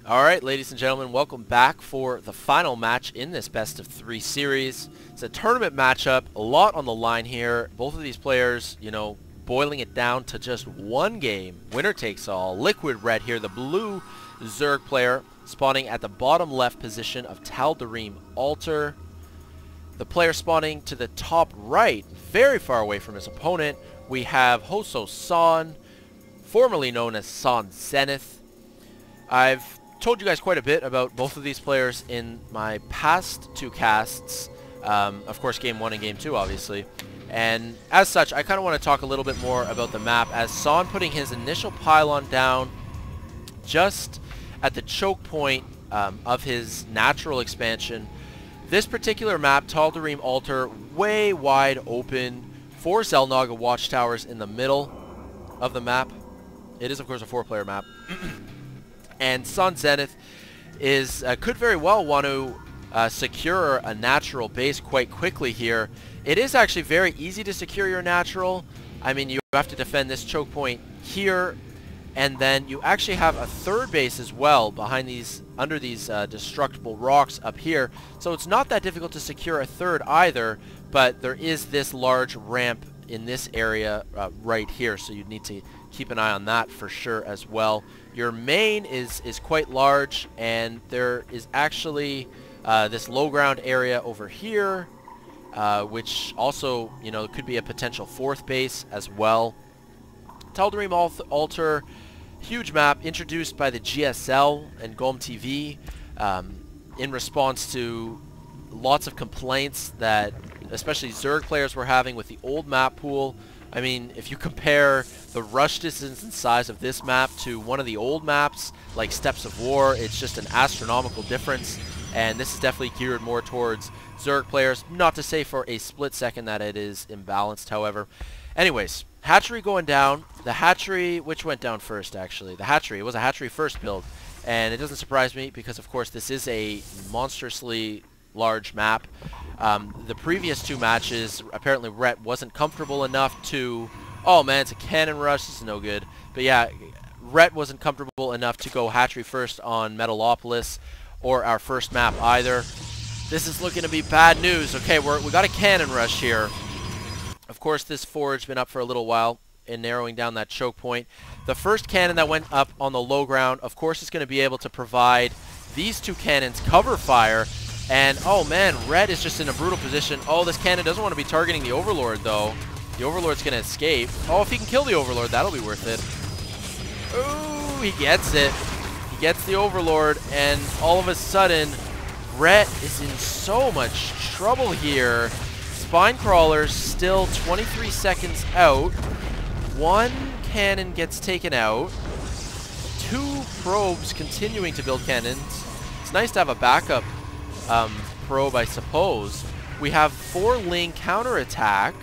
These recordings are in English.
Alright, ladies and gentlemen, welcome back for the final match in this best of 3 series. It's a tournament matchup, a lot on the line here. Both of these players, boiling it down to just one game. Winner takes all. Liquid.Ret here, the blue Zerg player, spawning at the bottom left position of Tal Darim Altar. The player spawning to the top right, very far away from his opponent, we have Hoso San, formerly known as San Zenith. I've told you guys quite a bit about both of these players in my past two casts. Of course, Game 1 and Game 2, obviously. And as such, I kind of want to talk a little bit more about the map, as San putting his initial pylon down just at the choke point of his natural expansion. This particular map, Tal Darim Altar, way wide open, 4 Xel'Naga watchtowers in the middle of the map. It is, of course, a 4-player map. And San Zenith is could very well want to secure a natural base quite quickly here. It is actually very easy to secure your natural. I mean, you have to defend this choke point here, and then you actually have a third base as well behind these, under these destructible rocks up here. So it's not that difficult to secure a third either, but there is this large ramp in this area right here, so you need to keep an eye on that for sure as well. Your main is quite large, and there is actually this low ground area over here, which also, could be a potential 4th base as well. Tal Darim Altar, huge map introduced by the GSL and GOM TV in response to lots of complaints that especially Zerg players were having with the old map pool. I mean, if you compare the rush distance and size of this map to one of the old maps, like Steppes of War, it's just an astronomical difference, and this is definitely geared more towards Zerg players. Not to say for a split second that it is imbalanced, however. Anyways, hatchery going down. The hatchery, which went down first, actually? The hatchery. It was a hatchery first build, and it doesn't surprise me because, of course, this is a monstrously large map. The previous 2 matches, apparently Ret wasn't comfortable enough to... Oh man, it's a cannon rush. This is no good. But yeah, Ret wasn't comfortable enough to go hatchery first on Metalopolis or our first map either. This is looking to be bad news. Okay, we got a cannon rush here. Of course, this forge been up for a little while in narrowing down that choke point. The first cannon that went up on the low ground, of course, is going to be able to provide these 2 cannons cover fire. And, oh man, Ret is just in a brutal position. Oh, this cannon doesn't want to be targeting the Overlord, though. The Overlord's going to escape. Oh, if he can kill the Overlord, that'll be worth it. Ooh, he gets it. He gets the Overlord, and all of a sudden, Ret is in so much trouble here. Spine Crawler's still 23 seconds out. 1 cannon gets taken out. 2 probes continuing to build cannons. It's nice to have a backup probe, I suppose. We have 4 Ling counterattack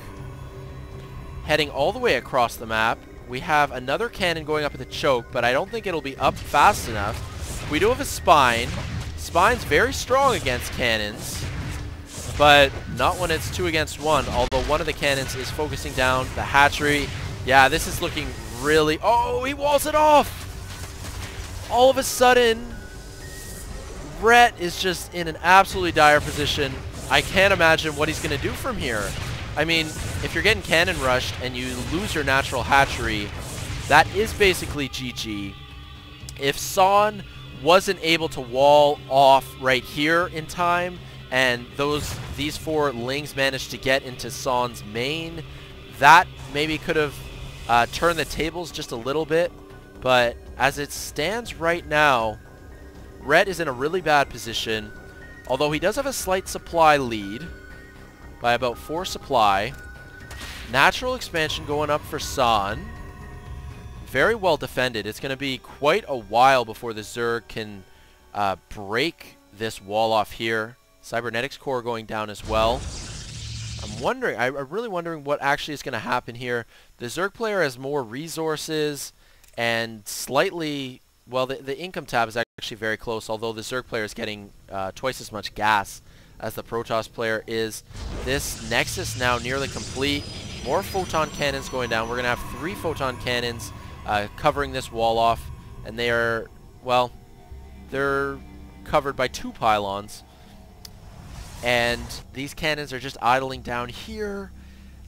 heading all the way across the map. We have another cannon going up at the choke, but I don't think it'll be up fast enough. We do have a spine. Spine's very strong against cannons, but not when it's 2 against 1, although one of the cannons is focusing down the hatchery. Yeah, this is looking really... Oh, he walls it off! All of a sudden, Ret is just in an absolutely dire position. I can't imagine what he's going to do from here. I mean, if you're getting cannon rushed and you lose your natural hatchery, that is basically GG. If San wasn't able to wall off right here in time, and these 4 Lings managed to get into San's main, that maybe could have turned the tables just a little bit. But as it stands right now, Ret is in a really bad position, although he does have a slight supply lead by about 4 supply. Natural expansion going up for San. Very well defended. It's going to be quite a while before the Zerg can break this wall off here. Cybernetics core going down as well. I'm really wondering what actually is going to happen here. The Zerg player has more resources and slightly... Well, the income tab is actually very close, although the Zerg player is getting twice as much gas as the Protoss player is. This Nexus now nearly complete. More photon cannons going down. We're going to have 3 photon cannons covering this wall off, and they are, well, they're covered by 2 pylons. And these cannons are just idling down here.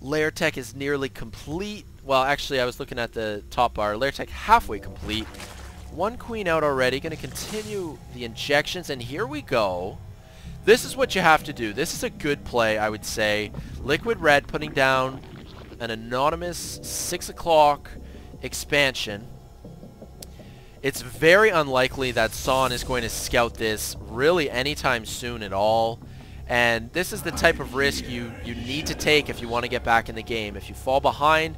Lair tech is nearly complete. Well, actually, I was looking at the top bar. Lair tech halfway complete. 1 queen out already. Going to continue the injections, and here we go. This is what you have to do. This is a good play, I would say. Liquid.Ret putting down an anonymous 6 o'clock expansion. It's very unlikely that San is going to scout this really anytime soon at all. And this is the type of risk you need to take if you want to get back in the game. If you fall behind,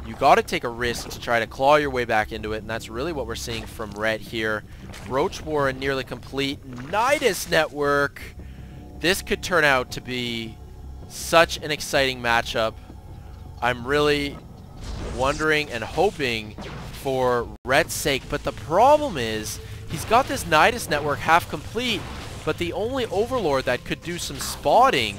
you got to take a risk to try to claw your way back into it, and that's really what we're seeing from Ret here. Roach Warren nearly complete. Nidus Network. This could turn out to be such an exciting matchup. I'm really wondering and hoping for Ret's sake, but the problem is he's got this Nidus Network half complete, but the only Overlord that could do some spotting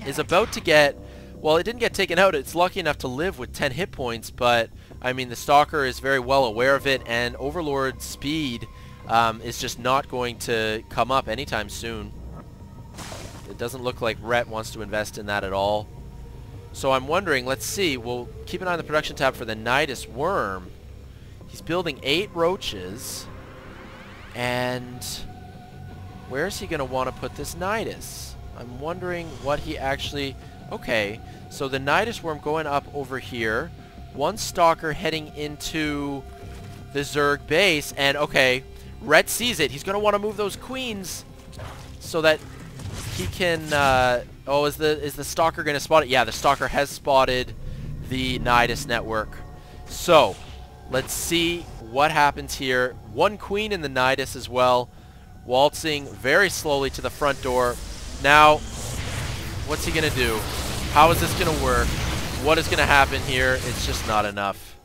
is about to get, well, it didn't get taken out. It's lucky enough to live with 10 hit points, but I mean, the Stalker is very well aware of it, and Overlord speed is just not going to come up anytime soon. It doesn't look like Ret wants to invest in that at all. So I'm wondering, let's see, we'll keep an eye on the production tab for the Nidus Worm. He's building 8 roaches, and where's he going to want to put this Nidus? I'm wondering what he actually... Okay, so the Nidus Worm going up over here. 1 Stalker heading into the Zerg base. And, okay, Ret sees it. He's going to want to move those queens so that he can... oh, is the Stalker going to spot it? Yeah, the Stalker has spotted the Nidus Network. So, let's see what happens here. 1 queen in the Nidus as well. Waltzing very slowly to the front door. Now, what's he going to do? How is this going to work? What is going to happen here? It's just not enough.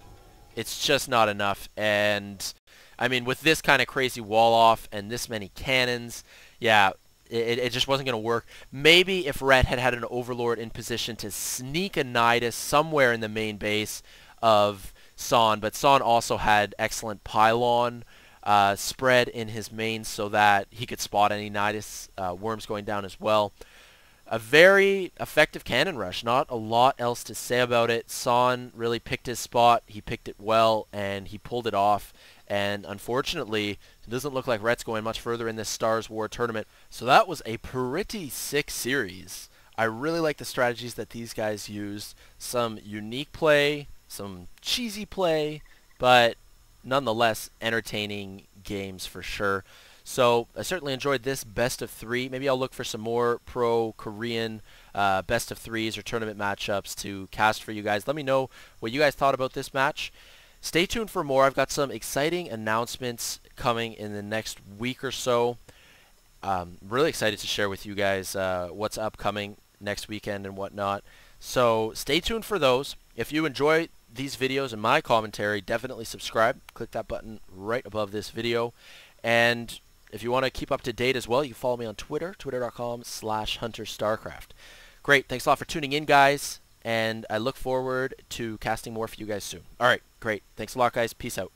It's just not enough. And, I mean, with this kind of crazy wall off and this many cannons, yeah, it just wasn't going to work. Maybe if Ret had had an Overlord in position to sneak a Nidus somewhere in the main base of San, but San also had excellent pylon spread in his main so that he could spot any Nidus worms going down as well. A very effective cannon rush. Not a lot else to say about it. San really picked his spot. He picked it well, and he pulled it off. And unfortunately, it doesn't look like Ret's going much further in this Stars War tournament. So that was a pretty sick series. I really like the strategies that these guys used. Some unique play, some cheesy play, but nonetheless entertaining games for sure. So I certainly enjoyed this best of 3. Maybe I'll look for some more pro Korean best of 3s or tournament matchups to cast for you guys. Let me know what you guys thought about this match. Stay tuned for more. I've got some exciting announcements coming in the next week or so. Really excited to share with you guys what's upcoming next weekend and whatnot. So stay tuned for those. If you enjoy these videos and my commentary, definitely subscribe. Click that button right above this video. And if you want to keep up to date as well, you can follow me on Twitter, twitter.com/HunterStarcraft. Great. Thanks a lot for tuning in, guys. And I look forward to casting more for you guys soon. All right. Great. Thanks a lot, guys. Peace out.